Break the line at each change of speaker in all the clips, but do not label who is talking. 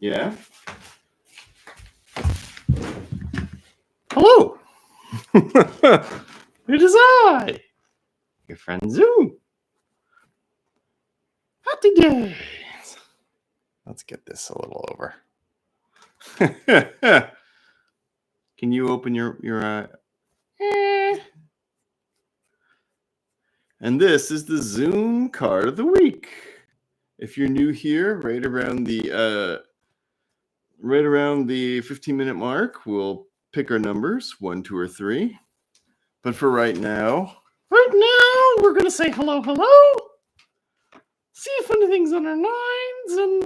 Yeah? Hello! It is I, your friend Zoom. Happy days. Let's get this a little over. Can you open your And this is the Zoon Card of the Week. If you're new here, right around the 15-minute mark, we'll pick our numbers, 1, 2, or 3. But for right now, we're gonna say hello, see if anything's on our minds, and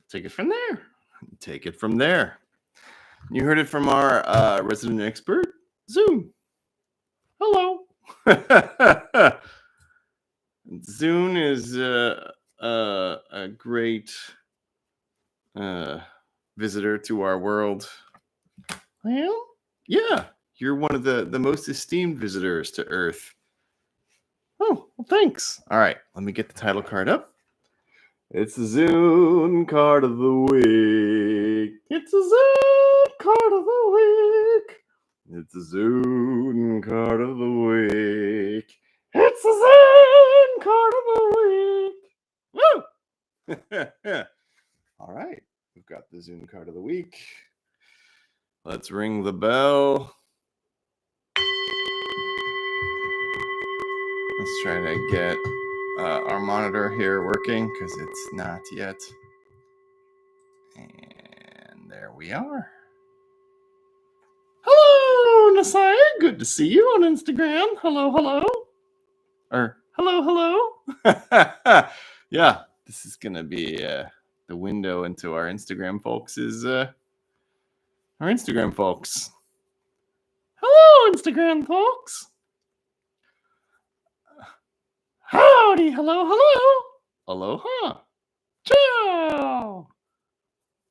take it from there. You heard it from our resident expert, Zoom. Hello. Zoom is a great visitor to our world. Well, yeah, you're one of the most esteemed visitors to Earth. Oh, well, thanks. All right, let me get the title card up. It's the Zoon Card of the Week. It's the Zoon Card of the Week. It's the Zoon Card of the Week. It's the Zoon Card of the Week. Woo! All right, we've got the Zoon Card of the Week. Let's ring the bell. Let's try to get our monitor here working because it's not yet. And there we are. Hello, Nasai. Good to see you on Instagram. Hello. Or hello. Yeah, this is going to be the window into our Instagram folks is our Instagram folks. Hello, Instagram folks. Howdy, hello. Aloha. Ciao.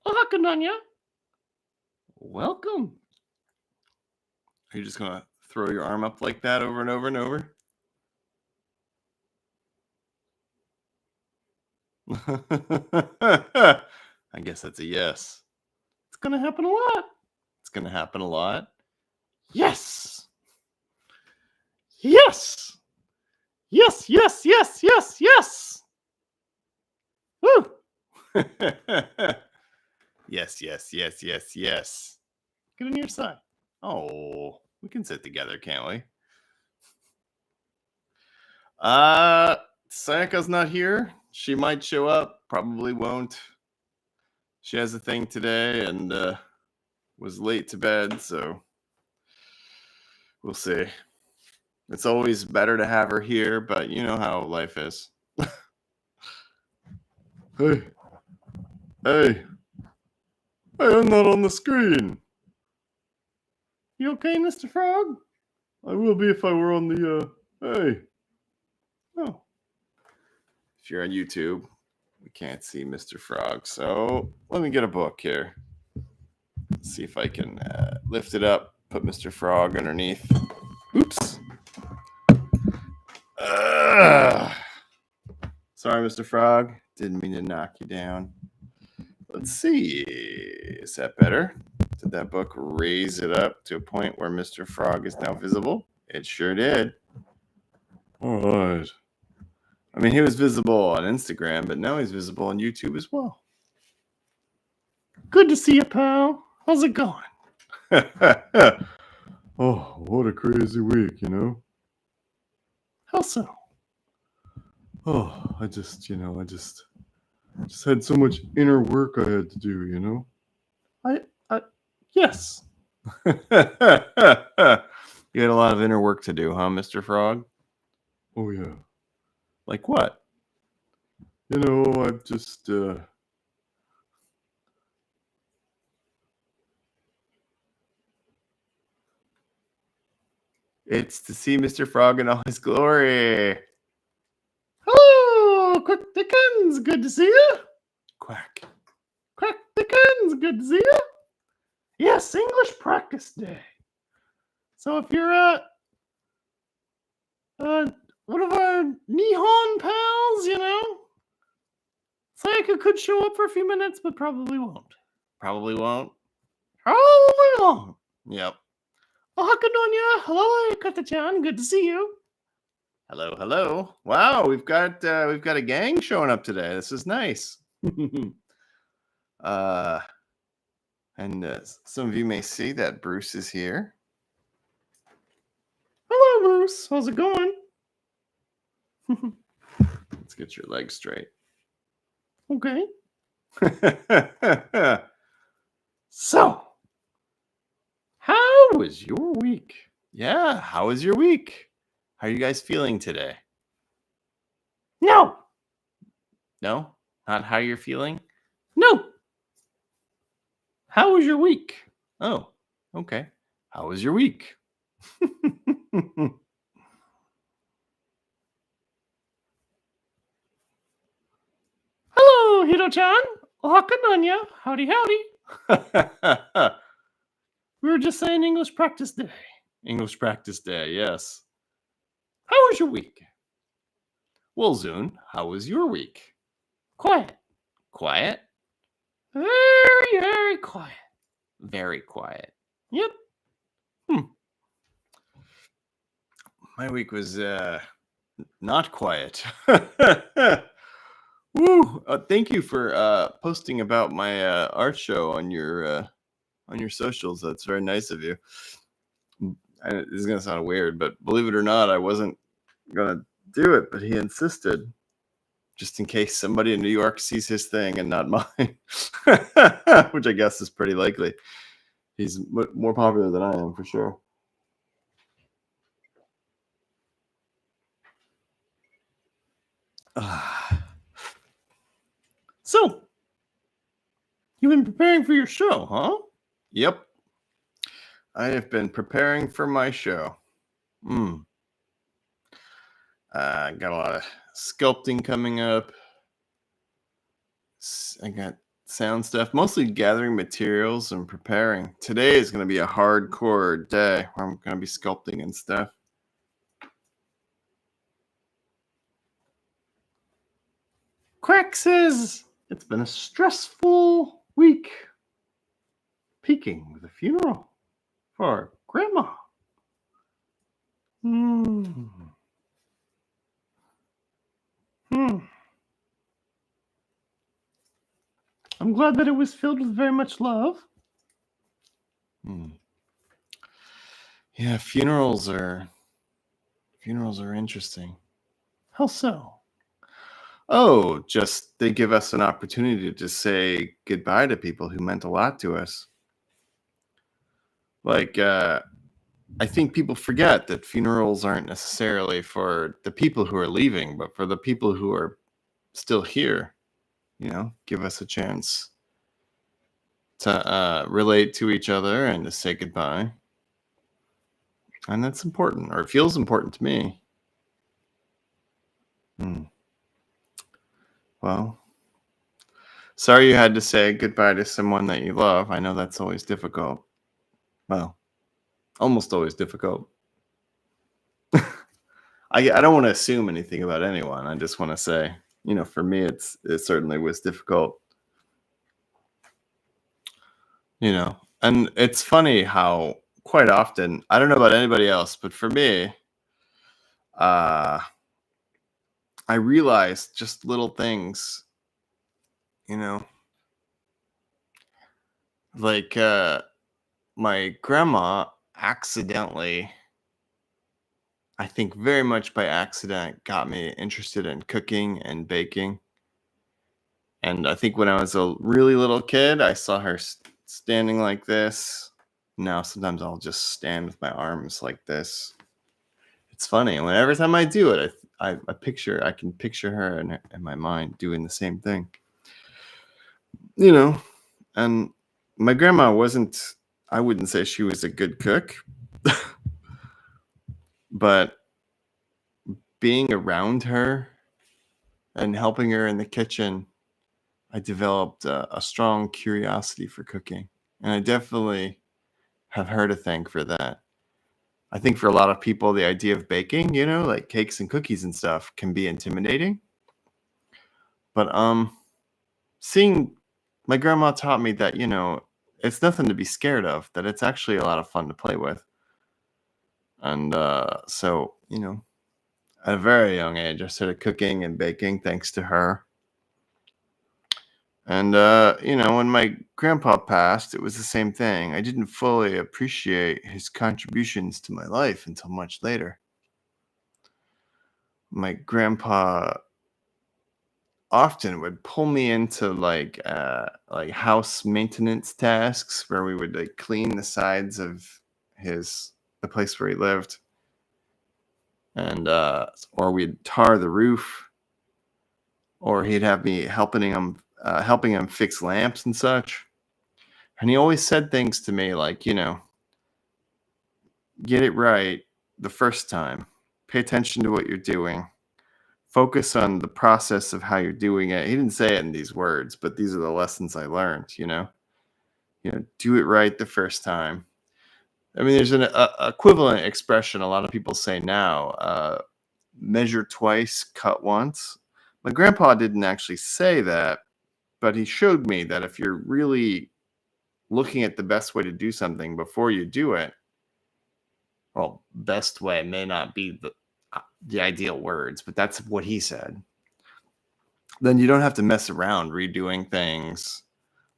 Ohakananya. Welcome. Are you just going to throw your arm up like that over and over and over? I guess that's a yes. It's going to happen a lot. Yes. Yes. Woo. Yes. Get on your side. Oh, we can sit together, can't we? Sayaka's not here. She might show up, probably won't. She has a thing today and was late to bed, so we'll see. It's always better to have her here, but you know how life is. Hey, I'm not on the screen. You okay, Mr. Frog? I will be if I were on the, hey. Oh. If you're on YouTube, we can't see Mr. Frog, so let me get a book here. See if I can lift it up, put Mr. Frog underneath. Oops. Sorry, Mr. Frog. Didn't mean to knock you down. Let's see. Is that better? Did that book raise it up to a point where Mr. Frog is now visible? It sure did. All right. I mean, he was visible on Instagram, but now he's visible on YouTube as well. Good to see you, pal. How's it going? Oh, what a crazy week, you know? How so? Oh, I just had so much inner work I had to do, you know? Yes. You had a lot of inner work to do, huh, Mr. Frog? Oh, yeah. Like what? You know, I've just, It's to see Mr. Frog in all his glory. Hello, Quack Dickens. Good to see you. Quack Dickens. Good to see you. Yes, English practice day. So if you're one of our Nihon pals, you know, Sayaka could show up for a few minutes, but probably won't. Probably won't? Yep. Oh, Hakadonya. Hello, Kata-chan. Good to see you. Hello, hello. Wow, we've got a gang showing up today. This is nice. And some of you may see that Bruce is here. Hello, Bruce. How's it going? Let's get your legs straight. Okay. So, how was your week? Yeah, how was your week? How are you guys feeling today? No. No? Not how you're feeling? No. How was your week? Oh, okay. How was your week? Hello, Hiro-chan. Ohakananya. Howdy, howdy. We were just saying English practice day. English practice day, yes. How was your week? Well, Zoon, how was your week? Quiet. Quiet? Very, very quiet. Very quiet. Yep. My week was not quiet. Woo! Thank you for posting about my art show on your socials. That's very nice of you. This is gonna sound weird, but believe it or not, I wasn't gonna do it, but he insisted, just in case somebody in New York sees his thing and not mine, which I guess is pretty likely. He's more popular than I am, for sure. So, you've been preparing for your show, huh? Yep. I have been preparing for my show. Got a lot of sculpting coming up. I got sound stuff, mostly gathering materials and preparing. Today is going to be a hardcore day where I'm going to be sculpting and stuff. Quack says it's been a stressful week. Peaking with a funeral for Grandma. I'm glad that it was filled with very much love. Yeah, funerals are interesting. How so? Oh, just they give us an opportunity to say goodbye to people who meant a lot to us. Like, I think people forget that funerals aren't necessarily for the people who are leaving, but for the people who are still here. Give us a chance to relate to each other and to say goodbye. And that's important, or it feels important to me. Well, sorry you had to say goodbye to someone that you love. I know that's always difficult. Well, almost always difficult. I don't want to assume anything about anyone. I just want to say, for me, it certainly was difficult. And it's funny how quite often, I don't know about anybody else, but for me, I realized just little things, like my grandma accidentally, I think very much by accident, got me interested in cooking and baking. And I think when I was a really little kid, I saw her standing like this. Now sometimes I'll just stand with my arms like this. It's funny. And every time I do it, I can picture her in my mind doing the same thing. And my grandma I wouldn't say she was a good cook, but being around her and helping her in the kitchen, I developed a strong curiosity for cooking. And I definitely have her to thank for that. I think for a lot of people, the idea of baking, like cakes and cookies and stuff, can be intimidating. But seeing my grandma taught me that, it's nothing to be scared of, that it's actually a lot of fun to play with. And so, at a very young age, I started cooking and baking thanks to her. And, when my grandpa passed, it was the same thing. I didn't fully appreciate his contributions to my life until much later. My grandpa often would pull me into like house maintenance tasks where we would like clean the sides of the place where he lived, and or we'd tar the roof, or he'd have me helping him fix lamps and such. And he always said things to me like, get it right the first time, pay attention to what you're doing, focus on the process of how you're doing it. He didn't say it in these words, but these are the lessons I learned. Do it right the first time. I mean, there's an equivalent expression a lot of people say now: measure twice, cut once. My grandpa didn't actually say that, but he showed me that if you're really looking at the best way to do something before you do it, well, best way may not be the ideal words, but that's what he said. Then you don't have to mess around redoing things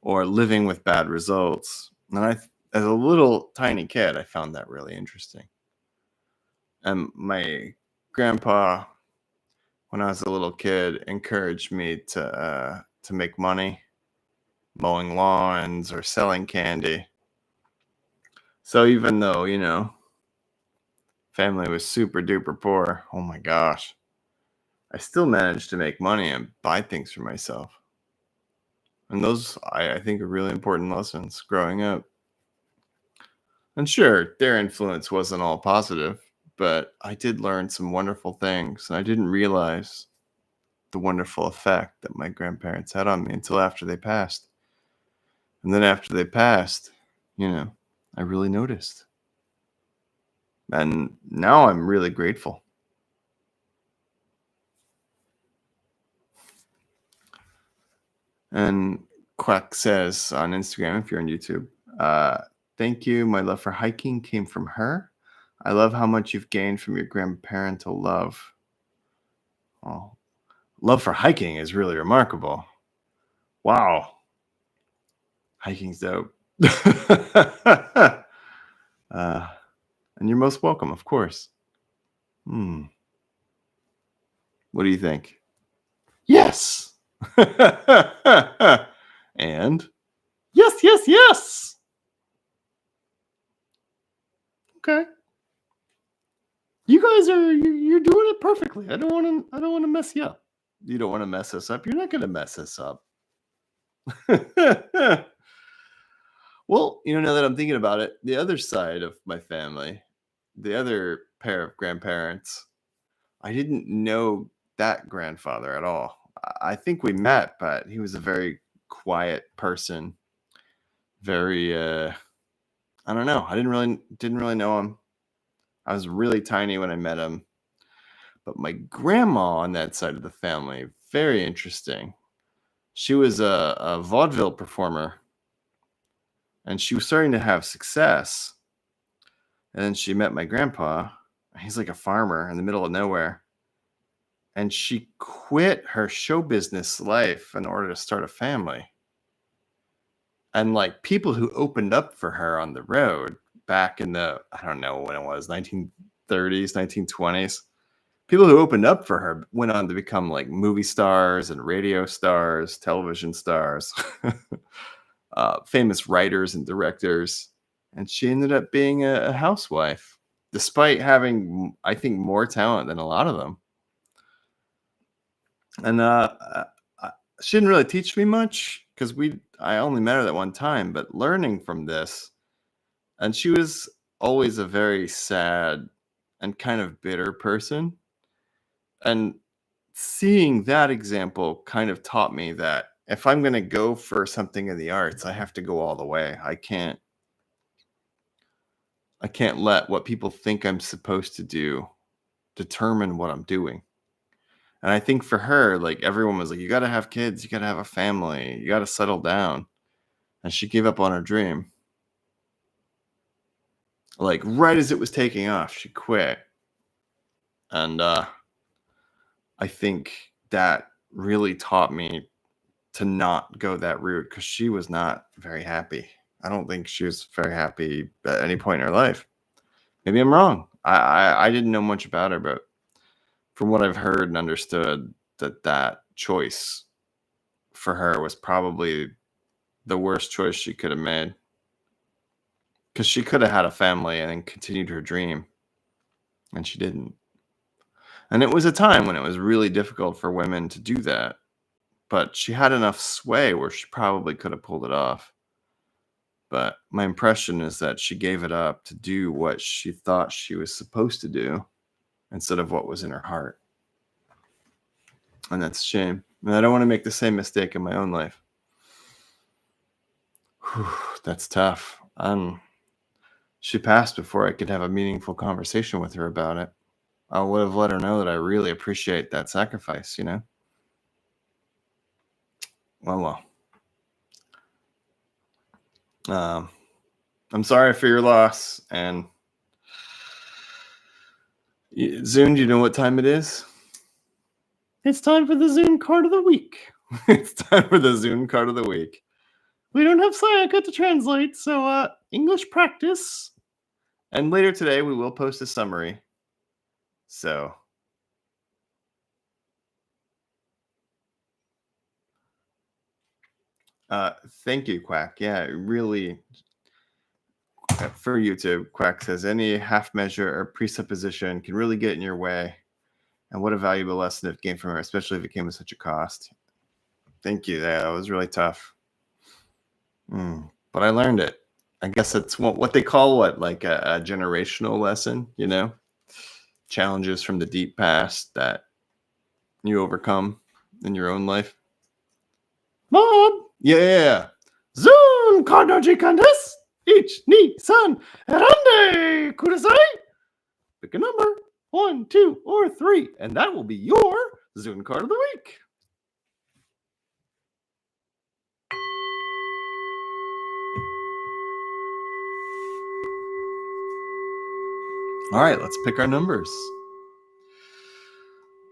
or living with bad results. And as a little tiny kid, I found that really interesting. And my grandpa, when I was a little kid, encouraged me to make money, mowing lawns or selling candy. So even though, family was super duper poor, oh my gosh, I still managed to make money and buy things for myself. And those, I think, are really important lessons growing up. And sure, their influence wasn't all positive, but I did learn some wonderful things, and I didn't realize the wonderful effect that my grandparents had on me until after they passed. And then after they passed, I really noticed. And now I'm really grateful. And Quack says on Instagram, if you're on YouTube, thank you. My love for hiking came from her. I love how much you've gained from your grandparental love. Oh, love for hiking is really remarkable. Wow. Hiking's dope. And you're most welcome, of course. What do you think? Yes. And yes, yes, yes. Okay. You guys you're doing it perfectly. I don't want to mess you up. You don't want to mess us up. You're not going to mess us up. Well, now that I'm thinking about it, the other side of my family, the other pair of grandparents, I didn't know that grandfather at all. I think we met, but he was a very quiet person. Very I don't know. I didn't really know him. I was really tiny when I met him. But my grandma on that side of the family, very interesting. She was a vaudeville performer, and she was starting to have success. And then she met my grandpa. He's like a farmer in the middle of nowhere. And she quit her show business life in order to start a family. And like people who opened up for her on the road back in I don't know when it was, 1930s, 1920s. People who opened up for her went on to become like movie stars and radio stars, television stars, famous writers and directors. And she ended up being a housewife, despite having, I think, more talent than a lot of them. And she didn't really teach me much because I only met her that one time, but learning from this, and she was always a very sad and kind of bitter person. And seeing that example kind of taught me that if I'm going to go for something in the arts, I have to go all the way. I can't let what people think I'm supposed to do determine what I'm doing. And I think for her, like everyone was like, you got to have kids, you got to have a family, you got to settle down. And she gave up on her dream. Like right as it was taking off, she quit. And I think that really taught me to not go that route because she was not very happy. I don't think she was very happy at any point in her life. Maybe I'm wrong. I didn't know much about her, but from what I've heard and understood, that choice for her was probably the worst choice she could have made. Because she could have had a family and then continued her dream. And she didn't. And it was a time when it was really difficult for women to do that. But she had enough sway where she probably could have pulled it off. But my impression is that she gave it up to do what she thought she was supposed to do instead of what was in her heart. And that's a shame. And I don't want to make the same mistake in my own life. Whew, that's tough. She passed before I could have a meaningful conversation with her about it. I would have let her know that I really appreciate that sacrifice, you know? Well. I'm sorry for your loss. And Zoon, do you know what time it is? It's time for the Zoon Card of the Week. It's time for the Zoon Card of the Week. We don't have Sayaka to translate, so English practice. And later today, we will post a summary. So thank you, Quack. Yeah, really, for YouTube, Quack says, any half measure or presupposition can really get in your way. And what a valuable lesson I've gained from her, especially if it came at such a cost. Thank you. That was really tough. But I learned it. I guess it's what they call like a generational lesson, you know? Challenges from the deep past that you overcome in your own life. Bob! Yeah. Zoon Card no jikan desu! 1, 2, 3, erande kudasai! Pick a number, 1, 2, or 3, and that will be your Zoon Card of the Week. All right, let's pick our numbers.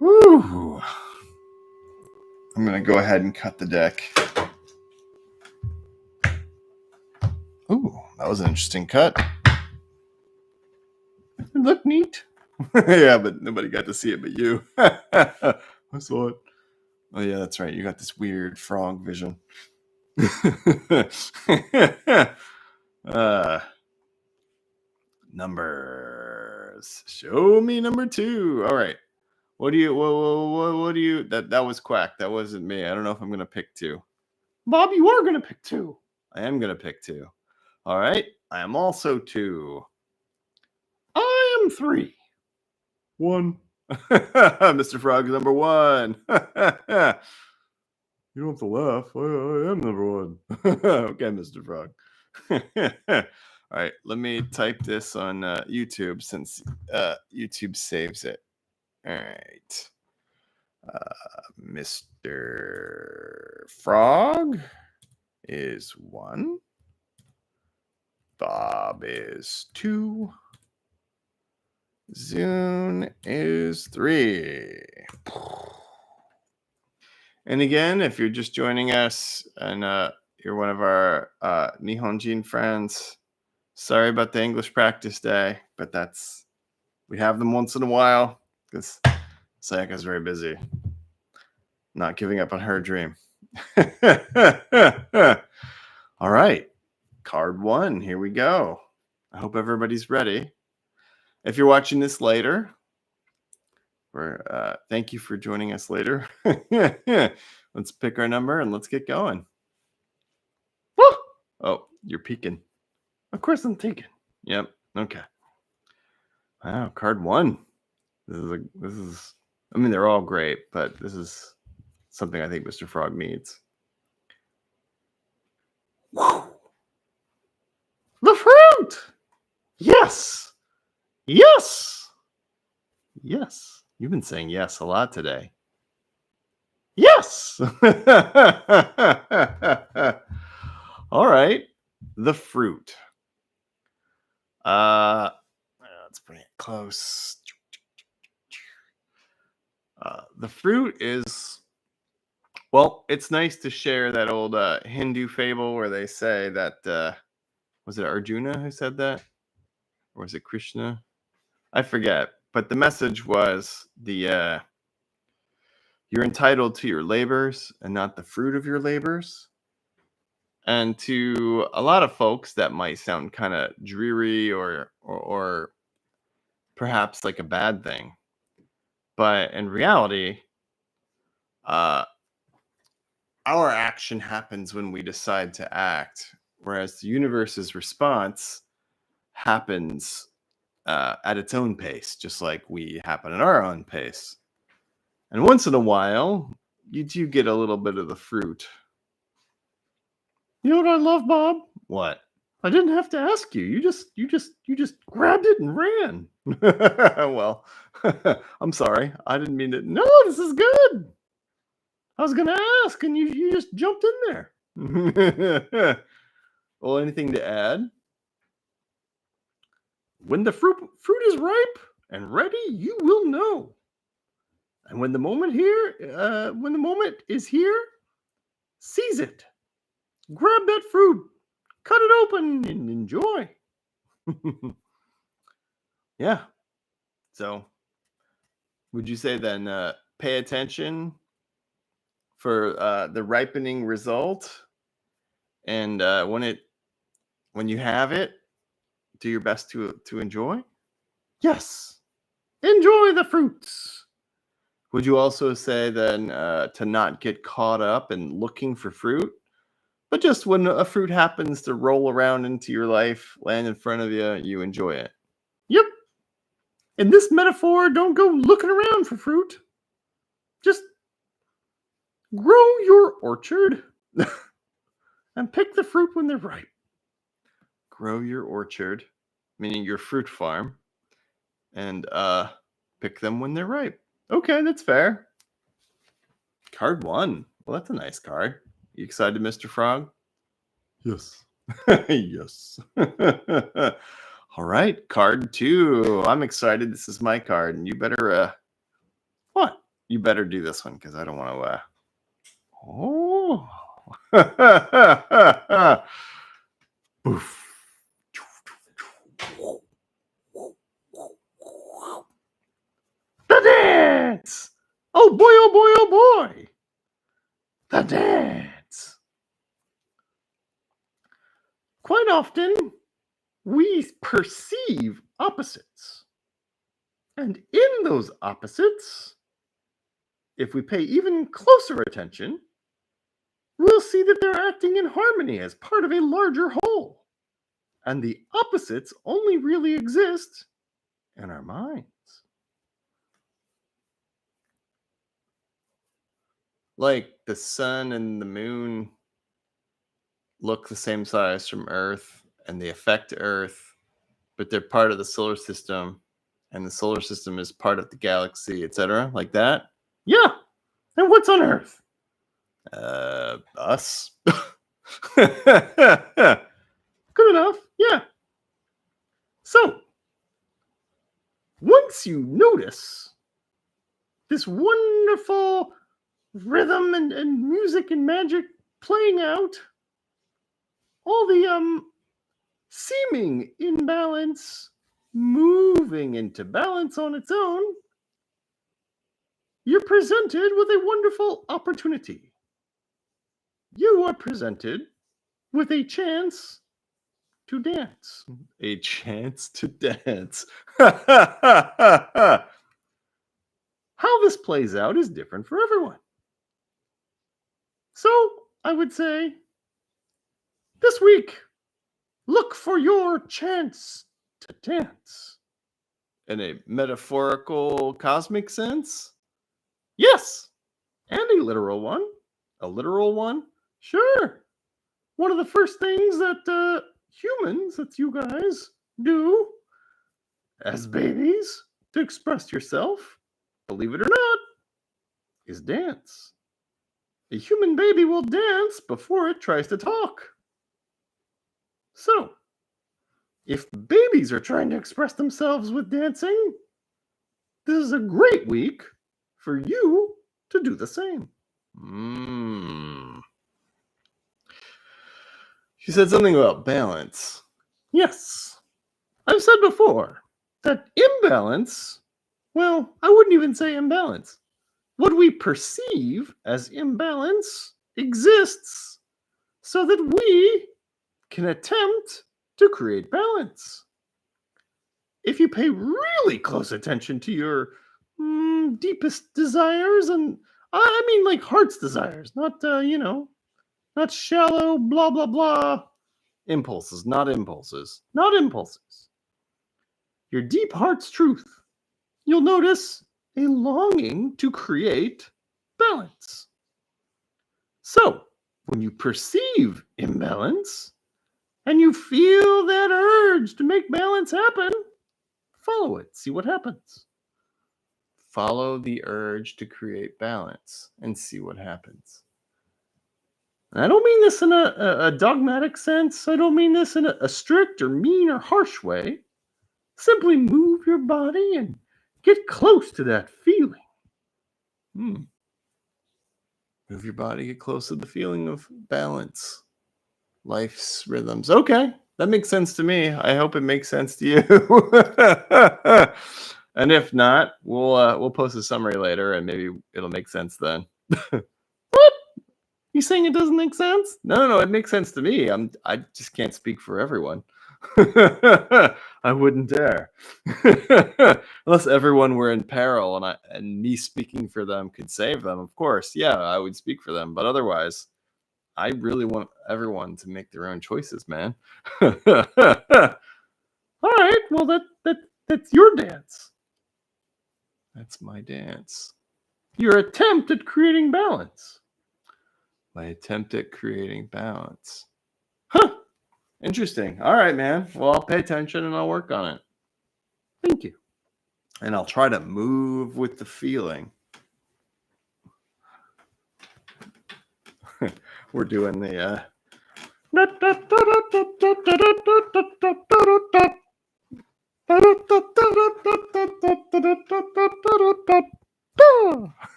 Woo! I'm going to go ahead and cut the deck. Ooh, that was an interesting cut. It looked neat. Yeah, but nobody got to see it but you. I saw it. Oh, yeah, that's right. You got this weird frog vision. Numbers. Show me number 2. All right. What do you that was Quack. That wasn't me. I don't know if I'm gonna pick 2. Bob, you are gonna pick 2. I am gonna pick 2. All right. I am also 2. I am 3. 1. Mr. Frog is number 1. You don't have to laugh. I am number 1. Okay, Mr. Frog. All right, let me type this on YouTube since YouTube saves it. All right. Mr. Frog is 1. Bob is 2. Zoon is 3. And again, if you're just joining us and you're one of our Nihonjin friends, sorry about the English practice day, but we have them once in a while because Sayaka's very busy. Not giving up on her dream. All right. Card 1. Here we go. I hope everybody's ready. If you're watching this later, thank you for joining us later. Let's pick our number and let's get going. Oh, you're peeking. Of course I'm taking. Yep. Okay. Wow, card 1. This is. I mean, they're all great, but this is something I think Mr. Frog needs. Whew. The fruit. Yes. Yes. Yes. You've been saying yes a lot today. Yes. All right. The fruit. Let's bring it close. The fruit is, well, it's nice to share that old Hindu fable where they say that, was it Arjuna who said that? Or was it Krishna? I forget. But the message was you're entitled to your labors and not the fruit of your labors. And to a lot of folks, that might sound kind of dreary or perhaps like a bad thing. But in reality, uh, our action happens when we decide to act, whereas the universe's response happens at its own pace, just like we happen at our own pace. And once in a while, you do get a little bit of the fruit. You know what I love, Bob? What? I didn't have to ask you. You just grabbed it and ran. Well, I'm sorry. I didn't mean to. No, this is good. I was gonna ask, and you just jumped in there. Well, anything to add? When the fruit is ripe and ready, you will know. And when the moment is here, seize it. Grab that fruit, cut it open, and enjoy. Yeah. So, would you say then pay attention for the ripening result, and when you have it, do your best to enjoy? Yes. Enjoy the fruits. Would you also say then to not get caught up in looking for fruit, but just when a fruit happens to roll around into your life, land in front of you, you enjoy it? Yep. In this metaphor, don't go looking around for fruit. Just grow your orchard and pick the fruit when they're ripe. Grow your orchard, meaning your fruit farm, and pick them when they're ripe. Okay, that's fair. Card 1. Well, that's a nice card. You excited, Mr. Frog? Yes. Yes. All right, card 2. I'm excited. This is my card, and you better what? You better do this one because I don't want to oh. Boof. The dance! Oh boy, oh boy, oh boy! The dance! Quite often, we perceive opposites. And in those opposites, if we pay even closer attention, we'll see that they're acting in harmony as part of a larger whole. And the opposites only really exist in our minds. Like the sun and the moon look the same size from Earth and they affect Earth, but they're part of the solar system, and the solar system is part of the galaxy, etc. Like that. Yeah. And what's on Earth? Us. Good enough. Yeah. So, once you notice this wonderful rhythm and music and magic playing out, all the seeming imbalance moving into balance on its own, you're presented with a wonderful opportunity. You are presented with a chance to dance. A chance to dance. How this plays out is different for everyone. So, I would say, this week, look for your chance to dance. In a metaphorical, cosmic sense? Yes. And a literal one. A literal one? Sure. One of the first things that humans, that's you guys, do as babies to express yourself, believe it or not, is dance. A human baby will dance before it tries to talk. So, if babies are trying to express themselves with dancing, this is a great week for you to do the same. She said something about balance. Yes, I've said before that imbalance, well, I wouldn't even say imbalance. What we perceive as imbalance exists so that we can attempt to create balance. If you pay really close attention to your deepest desires, and I mean like heart's desires, not, not shallow, blah, blah, blah impulses, not impulses, not impulses. Your deep heart's truth, you'll notice a longing to create balance. So, when you perceive imbalance and you feel that urge to make balance happen, follow it, see what happens. Follow the urge to create balance and see what happens. And I don't mean this in a dogmatic sense. I don't mean this in a strict or mean or harsh way. Simply move your body and get close to that feeling. Move your body, get close to the feeling of balance. Life's rhythms. Okay, that makes sense to me. I hope it makes sense to you. And if not, we'll post a summary later, and maybe it'll make sense then. What? You saying it doesn't make sense? No, it makes sense to me. I just can't speak for everyone. I wouldn't dare. Unless everyone were in peril and me speaking for them could save them, of course. Yeah, I would speak for them. But otherwise, I really want everyone to make their own choices, man. All right, well that's your dance. That's my dance. Your attempt at creating balance. My attempt at creating balance. Huh. Interesting. All right, man. Well, I'll pay attention and I'll work on it. Thank you. And I'll try to move with the feeling. We're doing the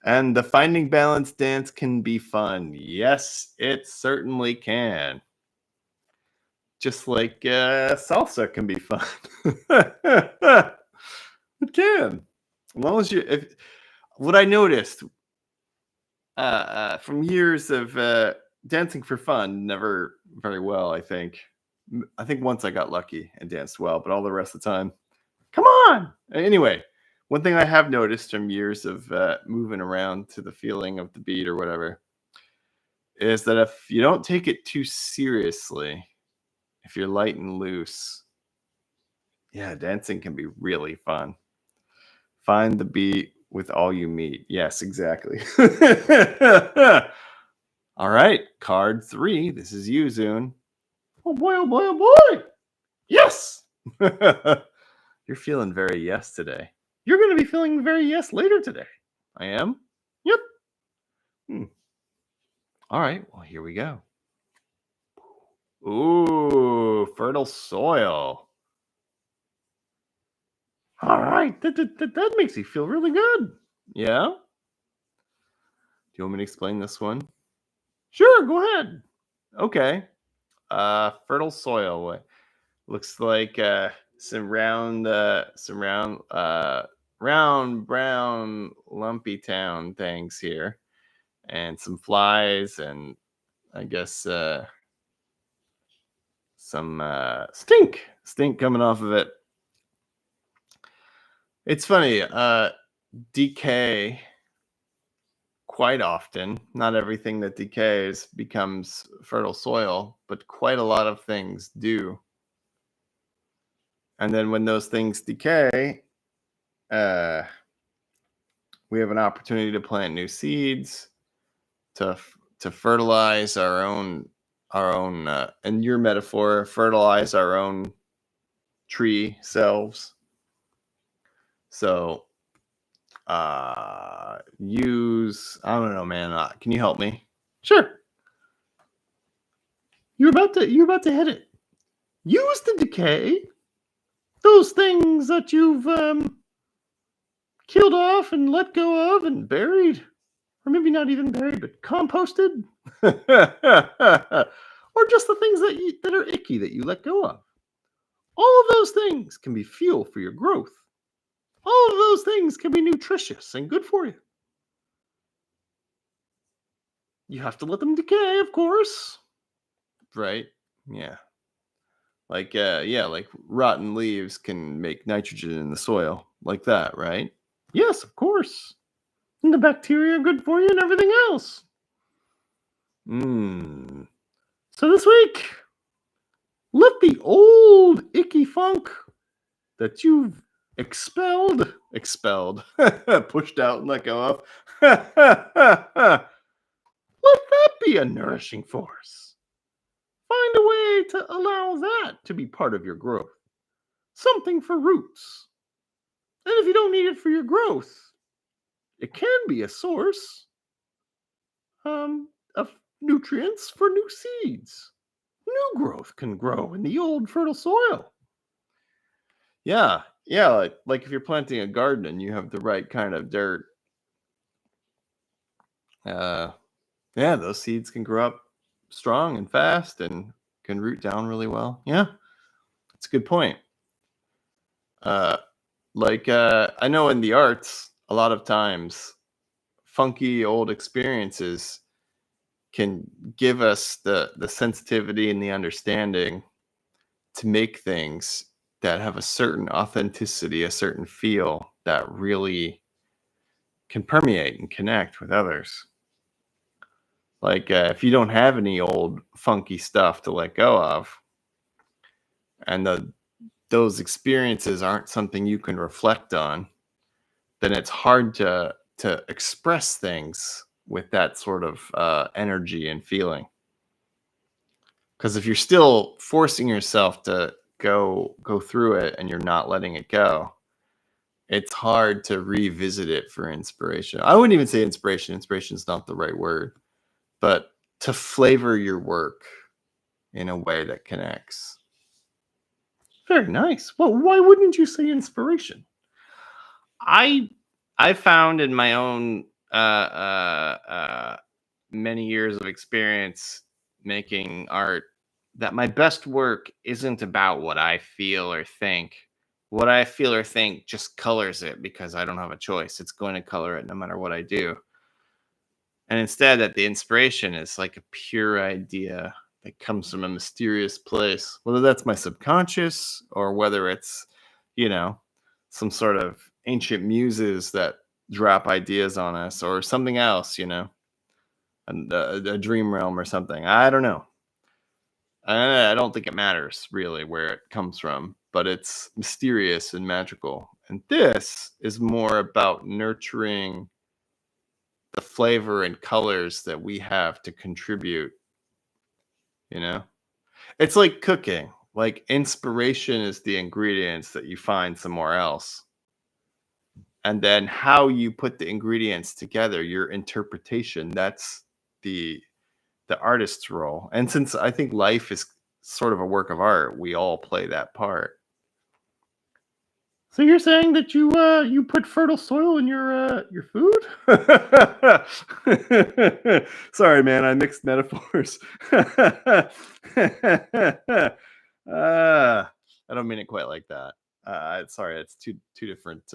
And the finding balance dance can be fun. Yes, it certainly can. Just like salsa can be fun. It can. As long as what I noticed from years of dancing for fun, never very well, I think. I think once I got lucky and danced well, but all the rest of the time, come on! Anyway, one thing I have noticed from years of moving around to the feeling of the beat or whatever is that if you don't take it too seriously, if you're light and loose, yeah, dancing can be really fun. Find the beat with all you meet. Yes, exactly. All right, card 3. This is you, Zoon. Oh boy, oh boy, oh boy. Yes. You're feeling very yes today. You're going to be feeling very yes later today. I am? Yep. All right, well, here we go. Ooh, fertile soil. All right, that makes you feel really good. Yeah? Do you want me to explain this one? Sure, go ahead. Okay. Fertile soil. Looks like some round, brown, lumpy town things here, and some flies, and I guess some stink coming off of it. It's funny. Decay. Quite often, not everything that decays becomes fertile soil, but quite a lot of things do. And then when those things decay, we have an opportunity to plant new seeds, to fertilize our own in your metaphor, fertilize our own tree selves. So Use, I don't know, man. Can you help me?
Sure. You're about to hit it. Use the decay. Those things that you've killed off and let go of and buried. Or maybe not even buried, but composted. Or just the things that are icky that you let go of. All of those things can be fuel for your growth. All of those things can be nutritious and good for you. You have to let them decay, of course.
Right? Yeah. Like like rotten leaves can make nitrogen in the soil, like that, right?
Yes, of course. And the bacteria are good for you and everything else. So this week, let the old icky funk that you've expelled,
pushed out and let go of.
let that be a nourishing force. Find a way to allow that to be part of your growth. Something for roots. And if you don't need it for your growth, it can be a source of nutrients for new seeds. New growth can grow in the old fertile soil.
Yeah, like if you're planting a garden and you have the right kind of dirt, those seeds can grow up strong and fast and can root down really well. Yeah, that's a good point. I know in the arts, a lot of times, funky old experiences can give us the sensitivity and the understanding to make things that have a certain authenticity, a certain feel that really can permeate and connect with others. Like if you don't have any old funky stuff to let go of, and those experiences aren't something you can reflect on, then it's hard to express things with that sort of energy and feeling. Because if you're still forcing yourself to go through it and you're not letting it go, it's hard to revisit it for inspiration. I wouldn't even say inspiration. Inspiration is not the right word, but to flavor your work in a way that connects.
Very nice. Well, why wouldn't you say inspiration?
I found in my own many years of experience making art that my best work isn't about what I feel or think. What I feel or think just colors it because I don't have a choice. It's going to color it no matter what I do. And instead, that the inspiration is like a pure idea that comes from a mysterious place, whether that's my subconscious or whether it's, some sort of ancient muses that drop ideas on us or something else, and a dream realm or something. I don't know. I don't think it matters really where it comes from, but it's mysterious and magical. And this is more about nurturing the flavor and colors that we have to contribute. It's like cooking. Like inspiration is the ingredients that you find somewhere else. And then how you put the ingredients together, your interpretation, that's the artist's role. And since I think life is sort of a work of art, we all play that part.
So you're saying that you put fertile soil in your food?
Sorry, man, I mixed metaphors. I don't mean it quite like that. Sorry, it's two different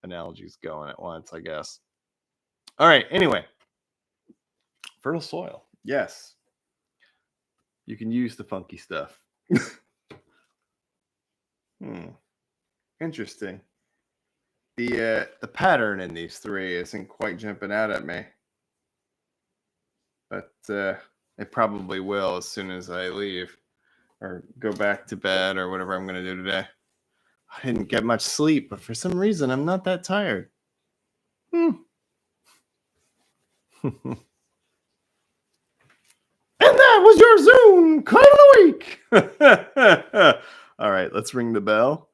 analogies going at once, I guess. All right, anyway. Fertile soil. Yes. You can use the funky stuff. Interesting. The pattern in these three isn't quite jumping out at me. But it probably will as soon as I leave or go back to bed or whatever I'm going to do today. I didn't get much sleep, but for some reason I'm not that tired.
And that was your Zoon Card of the Week.
All right, let's ring the bell.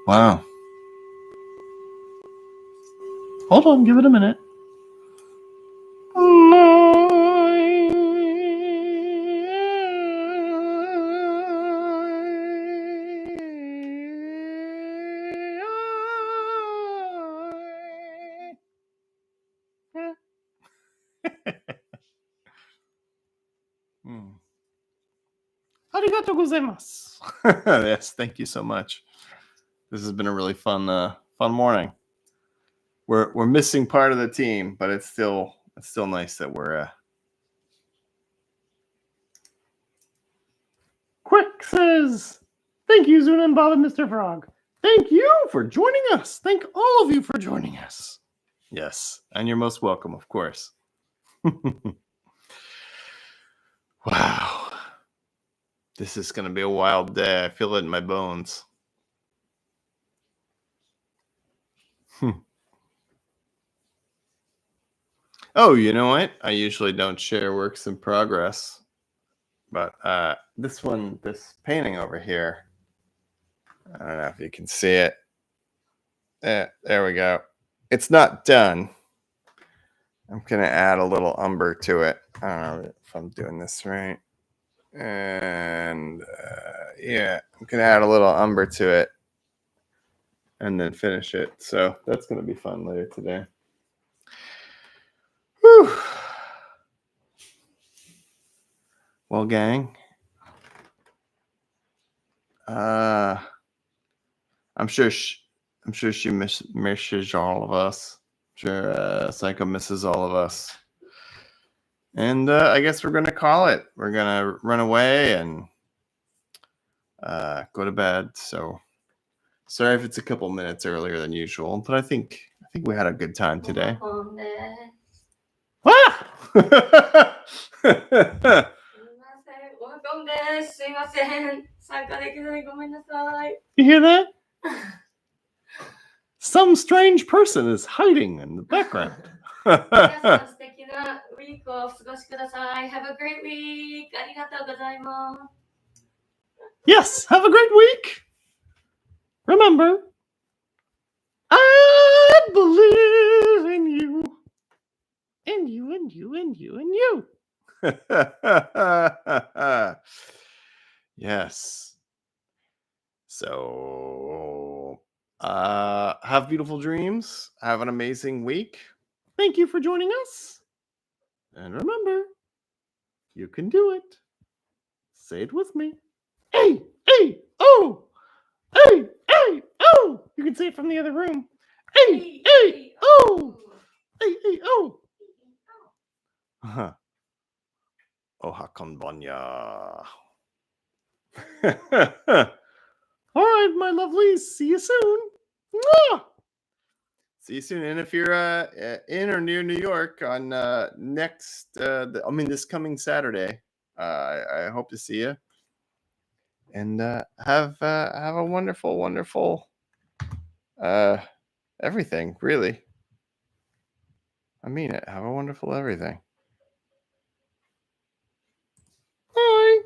Wow. Hold on, give it a minute. Arigatou gozaimasu. Yes, thank you so much. This has been a really fun morning. We're missing part of the team, but it's still nice that we're Quick says, thank you, Zoon and Bob and Mr. Frog. Thank you for joining us. Thank all of you for joining us. Yes, and you're most welcome, of course. Wow. This is going to be a wild day. I feel it in my bones. Oh, you know what? I usually don't share works in progress. But this painting over here, I don't know if you can see it. There we go. It's not done. I'm going to add a little umber to it. I don't know if I'm doing this right. And yeah, I'm going to add a little umber to it and then finish it. So that's going to be fun later today. Whew. Well, gang, I'm sure she misses all of us. I'm sure Psycho misses all of us. And I guess we're going to call it. We're going to run away and go to bed. So sorry if it's a couple minutes earlier than usual, but I think we had a good time today. Ah! You hear that? Some strange person is hiding in the background.
Have a great week.
Yes, have a great week. Remember, I believe in you. And you, and you, and you, and you. Yes. So, have beautiful dreams. Have an amazing week. Thank you for joining us. And remember, you can do it. Say it with me. Hey, hey, oh. Hey, hey, oh. You can say it from the other room. Hey, hey, oh. Hey, hey, oh. Ohakonbanya. All right, my lovelies. See you soon. Mwah! See you soon. And if you're in or near New York on this coming Saturday, I hope to see you. And have a wonderful, wonderful everything. Really, I mean it. Have a wonderful everything. Bye.